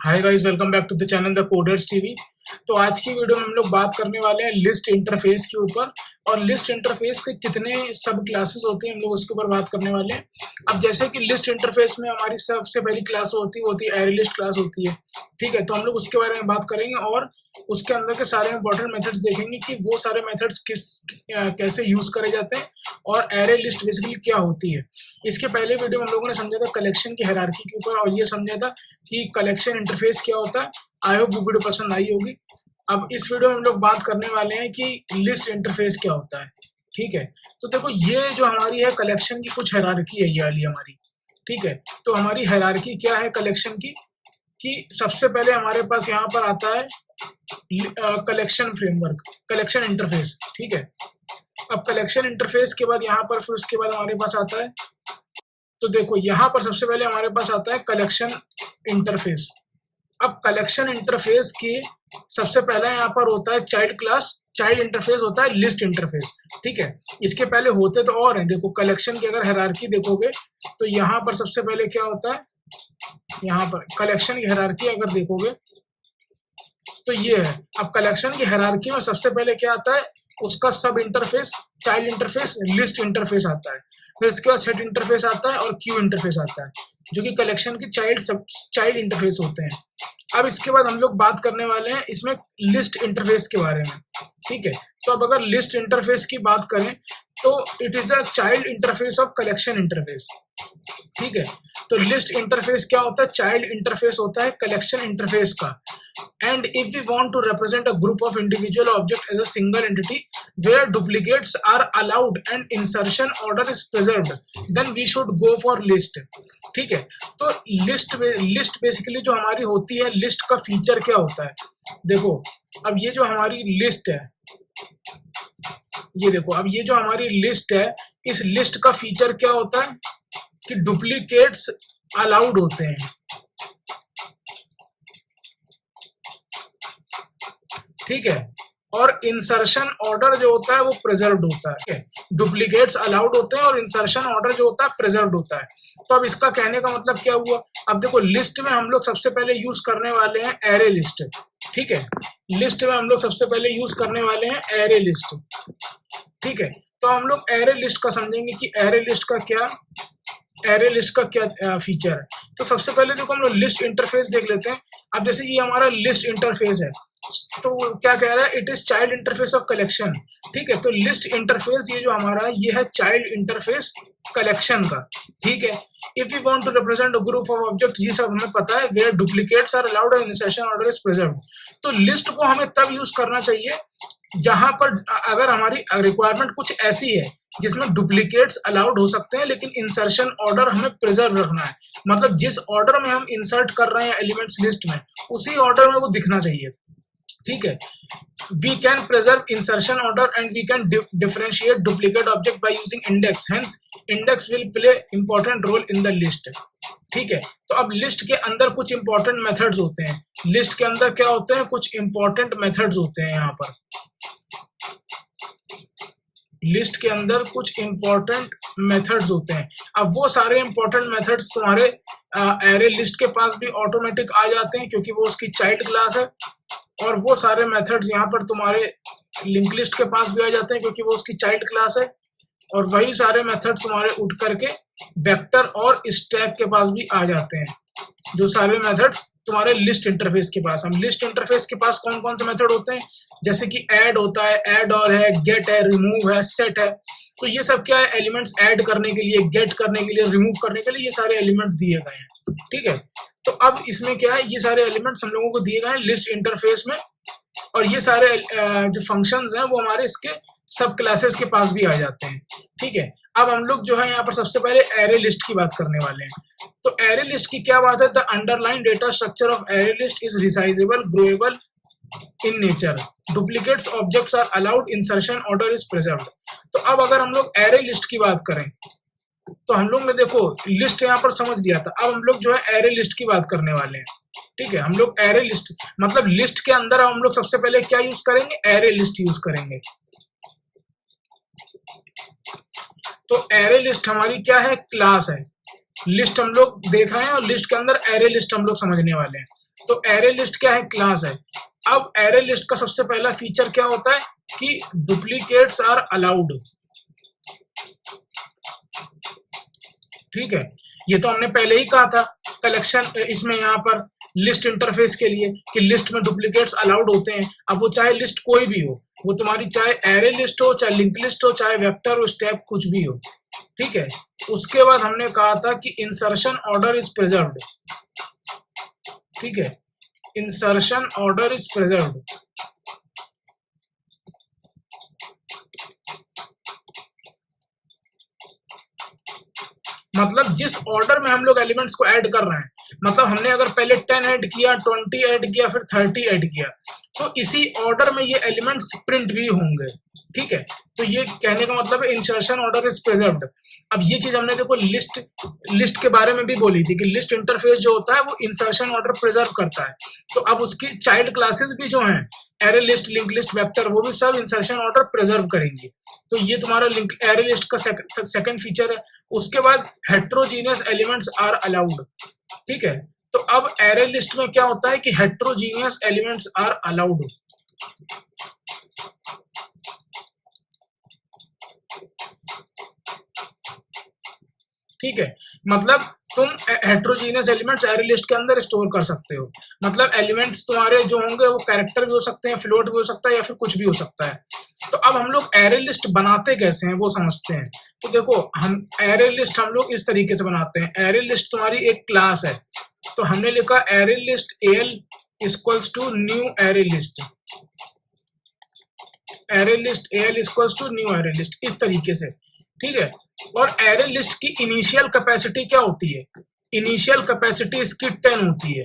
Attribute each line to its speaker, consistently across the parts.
Speaker 1: Hi guys, welcome back to the channel the coders TV. तो आज की video में हम लोग बात करने वाले हैं लिस्ट इंटरफेस के ऊपर। और लिस्ट इंटरफेस के कितने सब क्लासेस होती हैं हम लोग उसके ऊपर बात करने वाले हैं। अब जैसे कि लिस्ट इंटरफेस में हमारी सबसे पहली क्लास होती है वो होती है एरे लिस्ट क्लास होती है। ठीक है, तो हम लोग उसके बारे में बात करेंगे और उसके अंदर के सारे इंपॉर्टेंट मेथड्स देखेंगे कि वो सारे मेथड्स कैसे यूज करे जाते हैं और एरे लिस्ट बेसिकली क्या होती है। इसके पहले वीडियो में हम लोगों ने समझा था कलेक्शन की हायरार्की के ऊपर और ये समझा था कि कलेक्शन इंटरफेस क्या होता है। आई होप वो वीडियो पसंद आई होगी। अब इस वीडियो में हम लोग बात करने वाले हैं कि लिस्ट इंटरफेस क्या होता है। ठीक है, तो देखो ये जो हमारी है कलेक्शन की कुछ हायरार्की है ये वाली हमारी। ठीक है, तो हमारी हायरार्की क्या है कलेक्शन की कि सबसे पहले हमारे पास यहाँ पर आता है कलेक्शन फ्रेमवर्क, कलेक्शन इंटरफेस। ठीक है, अब कलेक्शन इंटरफेस के बाद यहाँ पर फिर उसके बाद हमारे पास आता है, तो देखो यहाँ पर सबसे पहले हमारे पास आता है कलेक्शन इंटरफेस। अब कलेक्शन इंटरफेस की सबसे पहले यहाँ पर होता है चाइल्ड क्लास, चाइल्ड इंटरफेस होता है लिस्ट इंटरफेस। ठीक है, इसके पहले होते तो और हैं। देखो कलेक्शन की अगर हायरार्की देखोगे तो यहाँ पर सबसे पहले क्या होता है, यहाँ पर कलेक्शन की हायरार्की अगर देखोगे तो ये है। अब कलेक्शन की हायरार्की में सबसे पहले क्या आता है, उसका सब interface child interface list interface आता है। फिर इसके बाद सेट इंटरफेस आता है और क्यू इंटरफेस आता है, जो कि कलेक्शन की चाइल्ड इंटरफेस होते हैं। अब इसके बाद हम लोग बात करने वाले हैं इसमें लिस्ट इंटरफेस के बारे में। ठीक है, तो अब अगर लिस्ट इंटरफेस की बात करें तो it is a child interface of collection interface. ठीक है, तो लिस्ट इंटरफेस क्या होता है, चाइल्ड इंटरफेस होता है कलेक्शन इंटरफेस का। And if we want to represent a group of individual objects as a single entity where duplicates are allowed and insertion order is preserved, then we should go for list। ठीक है, तो list basically जो हमारी होती है, list का feature क्या होता है, देखो अब ये जो हमारी लिस्ट है, ये देखो अब ये जो हमारी लिस्ट है, इस लिस्ट का फीचर क्या होता है कि डुप्लीकेट्स अलाउड होते हैं। ठीक है, और इंसर्शन ऑर्डर जो होता है वो प्रिजर्व्ड होता है। डुप्लीकेट्स अलाउड होते हैं और इंसर्शन ऑर्डर जो होता है प्रिजर्व्ड होता है। तो अब इसका कहने का मतलब क्या हुआ, अब देखो लिस्ट में हम लोग सबसे पहले यूज करने वाले हैं एरे लिस्ट। ठीक है, लिस्ट में हम लोग सबसे पहले यूज करने वाले हैं एरे लिस्ट। ठीक है, तो हम लोग एरे लिस्ट का समझेंगे कि एरे लिस्ट का क्या फीचर है। तो सबसे पहले देखो हम लोग लिस्ट इंटरफेस देख लेते हैं। अब जैसे कि हमारा लिस्ट इंटरफेस है तो क्या कह रहा है, it is child interface of collection. ठीक है, तो लिस्ट इंटरफेस ये जो हमारा ये है चाइल्ड इंटरफेस कलेक्शन का। ठीक है, if you want to represent a group of objects, ये सब हमें पता है, where duplicates are allowed and insertion order is preserved. तो लिस्ट को हमें तब यूज करना चाहिए जहां पर अगर हमारी रिक्वायरमेंट कुछ ऐसी है जिसमें डुप्लीकेट्स अलाउड हो सकते हैं लेकिन इंसर्शन ऑर्डर हमें प्रिजर्व रखना है। मतलब जिस ऑर्डर में हम इंसर्ट कर रहे हैं एलिमेंट्स लिस्ट में, उसी ऑर्डर में वो दिखना चाहिए। ठीक है, we can preserve insertion order and we can differentiate duplicate object by using index, hence index will play important role in the list। ठीक है, तो अब लिस्ट के अंदर कुछ इंपॉर्टेंट मेथड्स होते हैं। लिस्ट के अंदर क्या होते हैं, कुछ इंपॉर्टेंट मेथड्स होते हैं। यहाँ पर लिस्ट के अंदर कुछ इंपॉर्टेंट मेथड्स होते हैं। अब वो सारे इंपॉर्टेंट मेथड्स तुम्हारे एरे लिस्ट के पास भी ऑटोमेटिक आ जाते हैं क्योंकि वो उसकी चाइल्ड क्लास है, और वो सारे मेथड्स यहाँ पर तुम्हारे लिंक लिस्ट के पास भी आ जाते हैं क्योंकि वो उसकी चाइल्ड क्लास है, और वही सारे मेथड तुम्हारे उठ करके वेक्टर और स्टैक के पास भी आ जाते हैं, जो सारे मेथड्स तुम्हारे लिस्ट इंटरफेस के पास। हम लिस्ट इंटरफेस के पास कौन कौन से मेथड होते हैं, जैसे कि ऐड होता है, ऐड और है, गेट है, रिमूव है, सेट है। तो ये सब क्या है, एलिमेंट्स ऐड करने के लिए, गेट करने के लिए, रिमूव करने के लिए ये सारे एलिमेंट्स दिए गए हैं। ठीक है, तो अब इसमें क्या है, ये सारे एलिमेंट्स हम लोगों को दिए गए हैं लिस्ट इंटरफेस में, और ये सारे जो फंक्शंस हैं वो हमारे इसके सब क्लासेस के पास भी आ जाते हैं। ठीक है, अब हम लोग जो है यहाँ पर सबसे पहले एरे लिस्ट की बात करने वाले हैं। तो एरे लिस्ट की क्या बात है, the underlying data structure of array list is resizable, growable in nature, duplicates objects are allowed, insertion order is preserved. तो अब अगर हम लोग एरे लिस्ट की बात करें तो हम लोग ने देखो लिस्ट यहाँ पर समझ लिया था, अब हम लोग जो है एरे लिस्ट की बात करने वाले हैं। ठीक है, हम लोग एरे लिस्ट मतलब लिस्ट के अंदर हम लोग सबसे पहले क्या यूज करेंगे, एरे लिस्ट यूज करेंगे। तो एरे लिस्ट हमारी क्या है, क्लास है। लिस्ट हम लोग देख रहे हैं और लिस्ट के अंदर एरे लिस्ट हम लोग समझने वाले हैं। तो एरे लिस्ट क्या है, क्लास है। अब एरे लिस्ट का सबसे पहला फीचर क्या होता है कि डुप्लीकेट्स आर अलाउड। ठीक है, ये तो हमने पहले ही कहा था कलेक्शन इसमें यहाँ पर लिस्ट इंटरफेस के लिए कि लिस्ट में डुप्लीकेट्स अलाउड होते हैं। अब वो चाहे लिस्ट कोई भी हो, वो तुम्हारी चाहे एरे लिस्ट हो, चाहे लिंक लिस्ट हो, चाहे वेक्टर हो, स्टेप कुछ भी हो। ठीक है, उसके बाद हमने कहा था कि इंसर्शन ऑर्डर इज प्रिजर्व्ड। ठीक है, इंसर्शन ऑर्डर इज प्रिजर्व्ड। मतलब जिस ऑर्डर में हम लोग एलिमेंट्स को ऐड कर रहे हैं, मतलब हमने अगर पहले 10 ऐड किया, 20 ऐड किया, फिर 30 ऐड किया, तो इसी ऑर्डर में ये एलिमेंट्स प्रिंट भी होंगे। ठीक है, तो ये कहने का मतलब है इंसर्शन ऑर्डर इज प्रिजर्व्ड। अब ये चीज हमने देखो लिस्ट के बारे में भी बोली थी कि लिस्ट इंटरफेस जो होता है वो इंसर्शन ऑर्डर प्रिजर्व करता है। तो अब उसकी चाइल्ड क्लासेस भी जो हैं, array list, link list, vector, वो भी सब इंसर्शन ऑर्डर प्रिजर्व करेंगी। तो ये तुम्हारा लिंक एरे लिस्ट का सेकंड फीचर है। उसके बाद हेट्रोजीनियस एलिमेंट्स आर अलाउड। ठीक है, तो अब एरे लिस्ट में क्या होता है कि हेट्रोजीनियस एलिमेंट्स आर अलाउड। ठीक है, मतलब तुम हेट्रोजीनियस एलिमेंट्स एरे लिस्ट के अंदर स्टोर कर सकते हो। मतलब एलिमेंट्स तुम्हारे जो होंगे वो कैरेक्टर भी हो सकते हैं, फ्लोट भी हो सकता है, या फिर कुछ भी हो सकता है। तो अब हम लोग एरे लिस्ट बनाते कैसे हैं वो समझते हैं। तो देखो, हम एरे लिस्ट हम लोग इस तरीके से बनाते हैं। एरे लिस्ट तुम्हारी एक क्लास है, तो हमने लिखा array list L equals to new array list. Array list L equals to new array list, इस तरीके से। ठीक है, और एरे लिस्ट की इनिशियल कैपेसिटी क्या होती है? इनिशियल कैपेसिटी इसकी 10 होती है।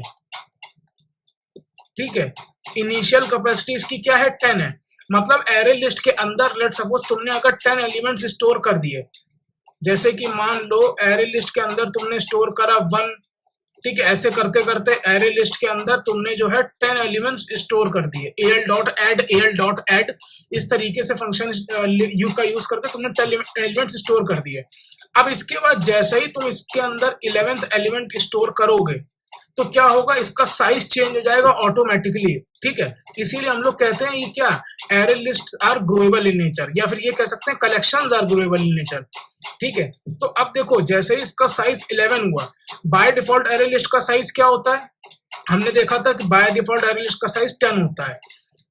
Speaker 1: ठीक है, इनिशियल कैपेसिटी इसकी क्या है? 10 है। मतलब एरे लिस्ट के अंदर लेट सपोज तुमने अगर 10 एलिमेंट्स स्टोर कर दिए, जैसे कि मान लो एरे लिस्ट के अंदर तुमने स्टोर करा 1। ठीक है, ऐसे करते करते एरे लिस्ट के अंदर तुमने जो है 10 एलिमेंट्स स्टोर कर दिए। al.add इस तरीके से फंक्शन यू का यूज करके तुमने 10 एलिमेंट्स स्टोर कर दिए। अब इसके बाद जैसे ही तुम इसके अंदर 11th एलिमेंट स्टोर करोगे, तो क्या होगा, इसका साइज चेंज हो जाएगा ऑटोमेटिकली। ठीक है, इसीलिए हम लोग कहते हैं ये क्या, array lists are growable in nature, या फिर ये कह सकते हैं collections are growable in nature. ठीक है, तो अब देखो जैसे ही इसका साइज 11 हुआ, बाय डिफॉल्ट एरे लिस्ट का साइज क्या होता है? हमने देखा था कि बाय डिफॉल्ट एरे लिस्ट का साइज 10 होता है।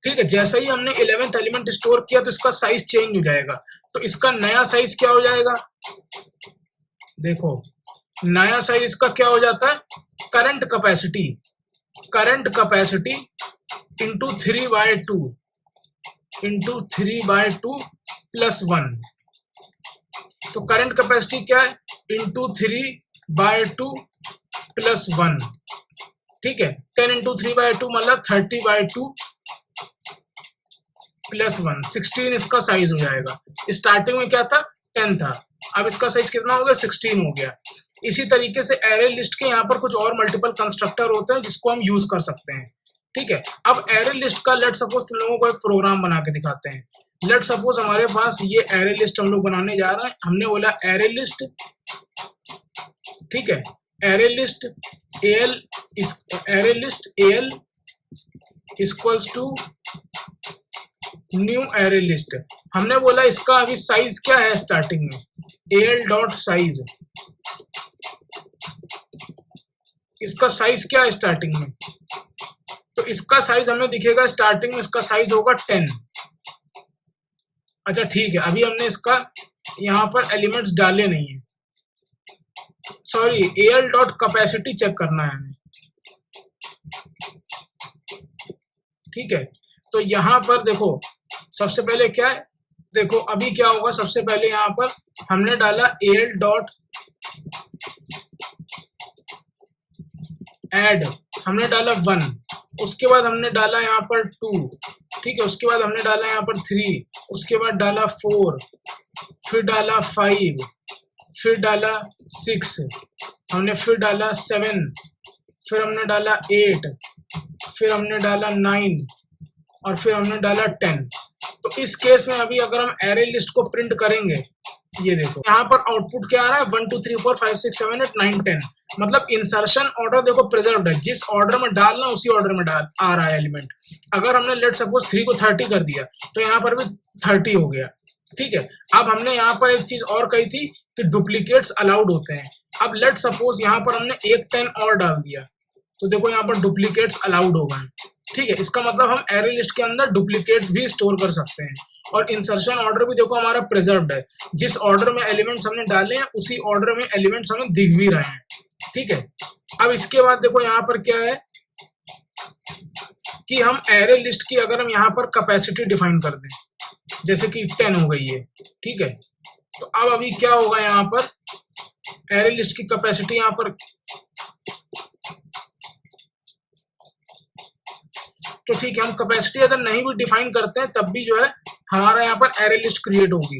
Speaker 1: ठीक है, जैसे ही हमने 11th एलिमेंट स्टोर किया तो इसका साइज चेंज हो जाएगा। तो इसका नया साइज क्या हो जाएगा? देखो, नया साइज इसका क्या हो जाता है? Current capacity into 3/2 plus 1। तो करंट कैपेसिटी क्या है? Into 3/2 plus 1। ठीक है, 10 इंटू 3/2 मतलब 30/2 प्लस 1, 16 इसका साइज हो जाएगा। स्टार्टिंग में क्या था? 10 था, अब इसका साइज कितना हो गया? 16 हो गया। इसी तरीके से एरे लिस्ट के यहाँ पर कुछ और मल्टीपल कंस्ट्रक्टर होते हैं जिसको हम यूज कर सकते हैं। ठीक है, अब एरे लिस्ट का लेट सपोज तुम लोगों को एक प्रोग्राम बना के दिखाते हैं। लेट सपोज हमारे पास ये एरे लिस्ट हम लोग बनाने जा रहे हैं। हमने बोला एरे लिस्ट, ठीक है, array list L equals to new array list. हमने बोला इसका अभी साइज क्या है स्टार्टिंग में? al.size। इसका साइज क्या है स्टार्टिंग में? तो इसका साइज हमें दिखेगा स्टार्टिंग में, इसका साइज होगा 10। अच्छा ठीक है, अभी हमने इसका यहाँ पर एलिमेंट्स डाले नहीं है, सॉरी, al.capacity चेक करना है हमें। ठीक है, तो यहाँ पर देखो सबसे पहले क्या है, देखो अभी क्या होगा, सबसे पहले यहाँ पर हमने डाला al.add, हमने डाला 1, उसके बाद हमने डाला यहाँ पर 2, ठीक है, उसके बाद हमने डाला यहाँ पर 3, उसके बाद डाला 4, फिर डाला 5, फिर डाला 6, हमने फिर डाला 7, फिर हमने डाला 8, फिर हमने डाला 9 और फिर हमने डाला 10। तो इस केस में अभी अगर हम एरे लिस्ट को प्रिंट करेंगे ये देखो यहाँ पर आउटपुट क्या आ रहा है 1 2 3 4 5 6 7 8 9 10, मतलब इंसर्शन ऑर्डर देखो प्रिजर्व्ड है, जिस ऑर्डर में डालना उसी ऑर्डर में डाल आ रहा है एलिमेंट। अगर हमने लेट सपोज 3 को 30 कर दिया तो यहाँ पर भी 30 हो गया, ठीक है। अब हमने यहाँ पर एक चीज और कही थी कि डुप्लीकेट्स अलाउड होते हैं। अब लेट सपोज यहाँ पर हमने एक 10 और डाल दिया तो देखो यहाँ पर डुप्लीकेट्स अलाउड हो गए, ठीक है। इसका मतलब हम एरे लिस्ट के अंदर डुप्लीकेट्स भी स्टोर कर सकते हैं। और इंसर्शन ऑर्डर भी देखो हमारा प्रिजर्व्ड है, जिस ऑर्डर में एलिमेंट्स हमने डाले हैं उसी ऑर्डर में एलिमेंट्स हमें दिख भी रहे हैं, ठीक है। अब इसके बाद देखो यहाँ पर क्या है कि हम एरे लिस्ट की अगर हम यहाँ पर कैपेसिटी डिफाइन कर दें, जैसे कि 10 हो गई है, ठीक है। तो अब अभी क्या होगा यहाँ पर एरे लिस्ट की कैपेसिटी यहाँ पर, तो ठीक है हम कैपेसिटी अगर नहीं भी डिफाइन करते हैं तब भी जो है हमारा यहाँ पर एरे लिस्ट क्रिएट होगी।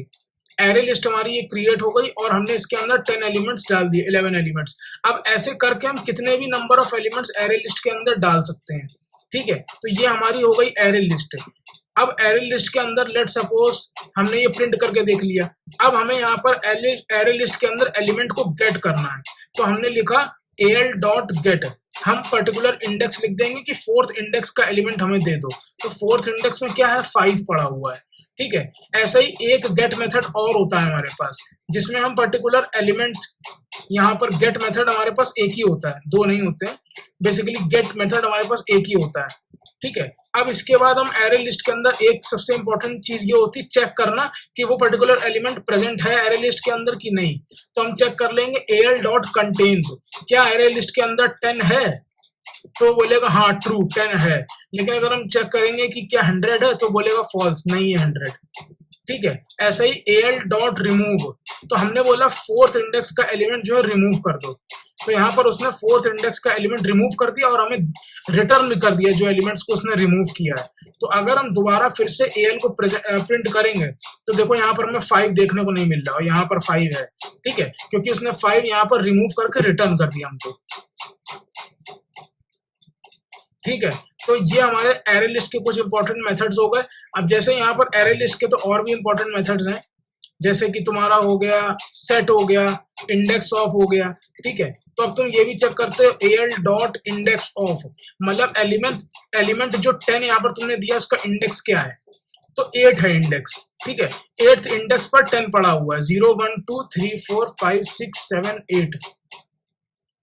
Speaker 1: एरे लिस्ट हमारी ये क्रिएट हो गई और हमने इसके अंदर 10 एलिमेंट्स डाल दिए, 11 एलिमेंट्स। अब ऐसे करके हम कितने भी number of elements array list के अंदर डाल सकते हैं, ठीक है। तो ये हमारी हो गई एरे लिस्ट। अब एरे लिस्ट के अंदर लेट सपोज हमने ये प्रिंट करके देख लिया। अब हमें यहाँ पर एरे लिस्ट के अंदर एलिमेंट को गेट करना है, तो हमने लिखा al डॉट गेट। हम पर्टिकुलर इंडेक्स लिख देंगे कि 4th इंडेक्स का एलिमेंट हमें दे दो, तो 4th इंडेक्स में क्या है 5 पड़ा हुआ है, ठीक है। ऐसा ही एक गेट मेथड और होता है हमारे पास, जिसमें हम पर्टिकुलर एलिमेंट, यहाँ पर गेट मेथड हमारे पास एक ही होता है, दो नहीं होते हैं। बेसिकली गेट मेथड हमारे पास एक ही होता है, ठीक है। अब इसके बाद हम एरे लिस्ट के अंदर एक सबसे इंपॉर्टेंट चीज ये होती है चेक करना कि वो पर्टिकुलर एलिमेंट प्रेजेंट है एरे लिस्ट के अंदर कि नहीं। तो हम चेक कर लेंगे al डॉट कंटेन्स, क्या एरे लिस्ट के अंदर 10 है, तो बोलेगा हाँ ट्रू 10 है। लेकिन अगर हम चेक करेंगे कि क्या 100 है तो बोलेगा फॉल्स, नहीं है 100, ठीक है। ऐसा ही al डॉट रिमूव, तो हमने बोला 4th इंडेक्स का एलिमेंट जो है रिमूव कर दो, तो यहाँ पर उसने 4th इंडेक्स का एलिमेंट रिमूव कर दिया और हमें रिटर्न भी कर दिया जो एलिमेंट्स को उसने रिमूव किया है। तो अगर हम दोबारा फिर से al को प्रिंट करेंगे तो देखो यहाँ पर हमें 5 देखने को नहीं मिल रहा और यहाँ पर 5 है, ठीक है, क्योंकि उसने 5 यहाँ पर रिमूव करके रिटर्न कर दिया हमको, ठीक है। तो ये हमारे एरे लिस्ट के कुछ इंपॉर्टेंट मेथड्स हो गए। अब जैसे यहाँ पर एरे लिस्ट के तो और भी इंपॉर्टेंट मेथड्स हैं, जैसे कि तुम्हारा हो गया सेट हो गया, इंडेक्स ऑफ हो गया, ठीक है। तो अब तुम ये भी चेक करते हो al डॉट इंडेक्स ऑफ, मतलब एलिमेंट जो 10 यहाँ पर तुमने दिया उसका इंडेक्स क्या है, तो 8 है इंडेक्स, ठीक है। 8th इंडेक्स पर 10 पड़ा हुआ है, 0 1 2 3 4 5 6 7 8,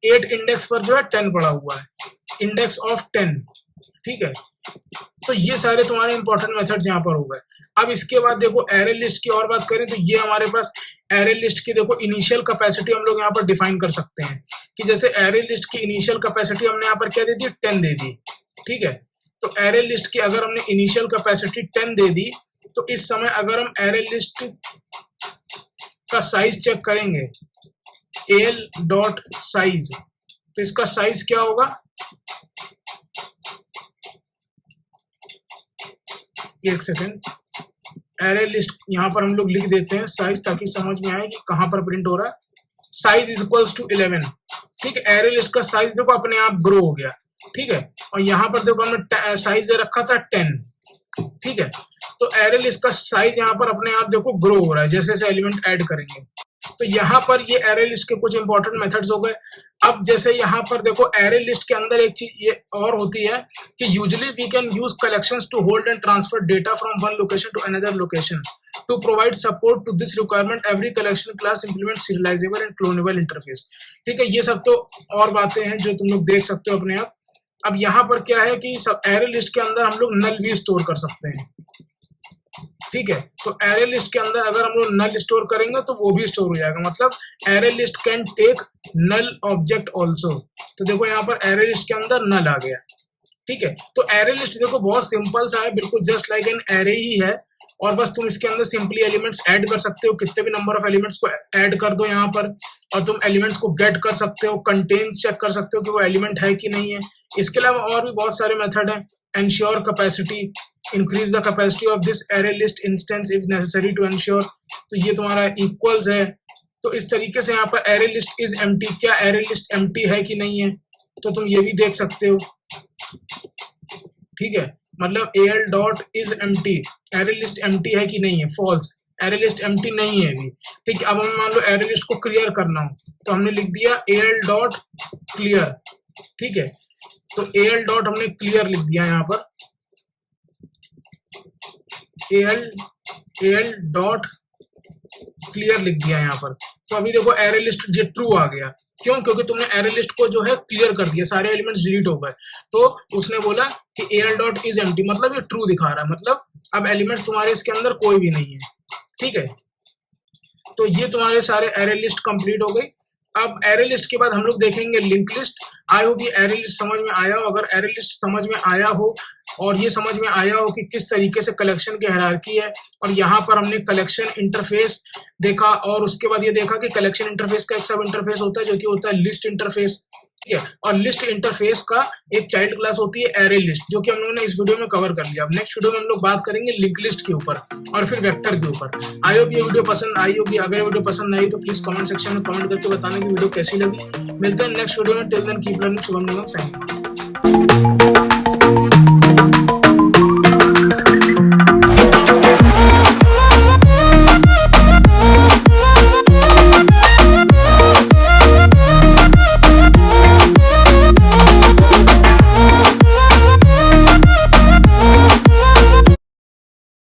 Speaker 1: 8 इंडेक्स पर जो है 10 पड़ा हुआ है, इंडेक्स ऑफ 10, ठीक है। तो ये सारे तुम्हारे इंपॉर्टेंट मेथड्स यहाँ पर हो गए। अब इसके बाद देखो एरे लिस्ट की और बात करें तो ये हमारे पास एरे लिस्ट की देखो इनिशियल कैपेसिटी हम लोग यहाँ पर डिफाइन कर सकते हैं कि जैसे एरे लिस्ट की इनिशियल कैपेसिटी हमने यहाँ पर क्या दे दी 10 दे दी, ठीक है। तो एरे लिस्ट की अगर हमने इनिशियल कैपेसिटी 10 दे दी तो इस समय अगर हम एरे लिस्ट का साइज चेक करेंगे al डॉट साइज, तो इसका साइज क्या होगा, एक सेकेंड, एरे लिस्ट यहाँ पर हम लोग लिख देते हैं साइज ताकि समझ में आए कि कहाँ पर प्रिंट हो रहा है। साइज इज इक्वल्स टू 11, ठीक है। एरे लिस्ट का साइज देखो अपने आप ग्रो हो गया, ठीक है। और यहाँ पर देखो हमने साइज दे रखा था 10, ठीक है। तो एरे लिस्ट का साइज यहाँ पर अपने आप देखो ग्रो हो रहा है जैसे जैसे एलिमेंट ऐड करेंगे। तो यहाँ पर ये एरे लिस्ट के कुछ इंपॉर्टेंट मेथड्स हो गए। अब जैसे यहाँ पर देखो एरे लिस्ट के अंदर एक चीज ये और होती है कि usually we can use collections to hold and transfer data from one location to another location to provide support to this requirement every collection class implement serializable and cloneable interface, ठीक है। ये सब तो और बातें हैं जो तुम लोग देख सकते हो अपने आप। अब यहाँ पर क्या है कि सब एरे लिस्ट के अंदर हम लोग नल भी स्टोर कर सकते हैं, ठीक है। तो एरे लिस्ट के अंदर अगर हम लोग नल स्टोर करेंगे तो वो भी स्टोर हो जाएगा, मतलब array list can take null object also. तो देखो यहाँ पर एरे लिस्ट के अंदर नल आ गया, ठीक है। तो एरे लिस्ट देखो बहुत सिंपल सा है, बिल्कुल जस्ट लाइक एन एरे ही है, और बस तुम इसके अंदर सिंपली एलिमेंट्स ऐड कर सकते हो, कितने भी नंबर ऑफ एलिमेंट्स को ऐड कर दो यहाँ पर, और तुम एलिमेंट्स को गेट कर सकते हो, कंटेन्स चेक कर सकते हो कि वो एलिमेंट है कि नहीं है। इसके अलावा और भी बहुत सारे मेथड हैं, ensure capacity, increase the capacity of this array list instance if necessary to ensure, तो ये तुम्हारा इक्वल्स है। तो इस तरीके से यहाँ पर एरे लिस्ट इज एम्प्टी, क्या एरे लिस्ट एम्प्टी है कि नहीं है, तो तुम ये भी देख सकते हो, ठीक है। मतलब al dot is empty, array list empty है कि नहीं है, फॉल्स, एरे लिस्ट एम्प्टी नहीं है अभी, ठीक है। अब हम मान लो एरे लिस्ट को क्लियर करना हो तो हमने लिख दिया एल डॉट क्लियर, ठीक है। तो एल डॉट हमने क्लियर लिख दिया यहाँ पर, एल डॉट क्लियर लिख दिया यहाँ पर। तो अभी देखो एरे लिस्ट ये ट्रू आ गया, क्यों? क्योंकि तुमने एरे लिस्ट को जो है क्लियर कर दिया, सारे एलिमेंट्स डिलीट हो गए। तो उसने बोला कि एल डॉट इज एम्प्टी, मतलब ये ट्रू दिखा रहा है, मतलब अब एलिमेंट्स तुम्हारे इसके अंदर कोई भी नहीं है, ठीक है। तो ये तुम्हारे सारे एरे लिस्ट कंप्लीट हो गई। अब एरे लिस्ट के बाद हम लोग देखेंगे लिंक लिस्ट। आई होप ये एरे लिस्ट समझ में आया हो। अगर एरे लिस्ट समझ में आया हो और ये समझ में आया हो कि किस तरीके से कलेक्शन की हायरार्की है, और यहाँ पर हमने कलेक्शन इंटरफेस देखा, और उसके बाद ये देखा कि कलेक्शन इंटरफेस का एक सब इंटरफेस होता है जो कि होता है लिस्ट इंटरफेस, ठीक है। और लिस्ट इंटरफेस का एक चाइल्ड क्लास होती है एरे लिस्ट, जो कि हम लोगों ने इस वीडियो में कवर कर लिया। अब नेक्स्ट वीडियो में हम लोग बात करेंगे लिंक लिस्ट के ऊपर और फिर वेक्टर के ऊपर। आई होप ये वीडियो पसंद आई होगी। अगर वीडियो पसंद आई तो प्लीज कमेंट सेक्शन में कमेंट करके बताना कि वीडियो कैसी लगी। मिलते हैं नेक्स्ट वीडियो में। Till then keep learning. Shubham Nigam signing.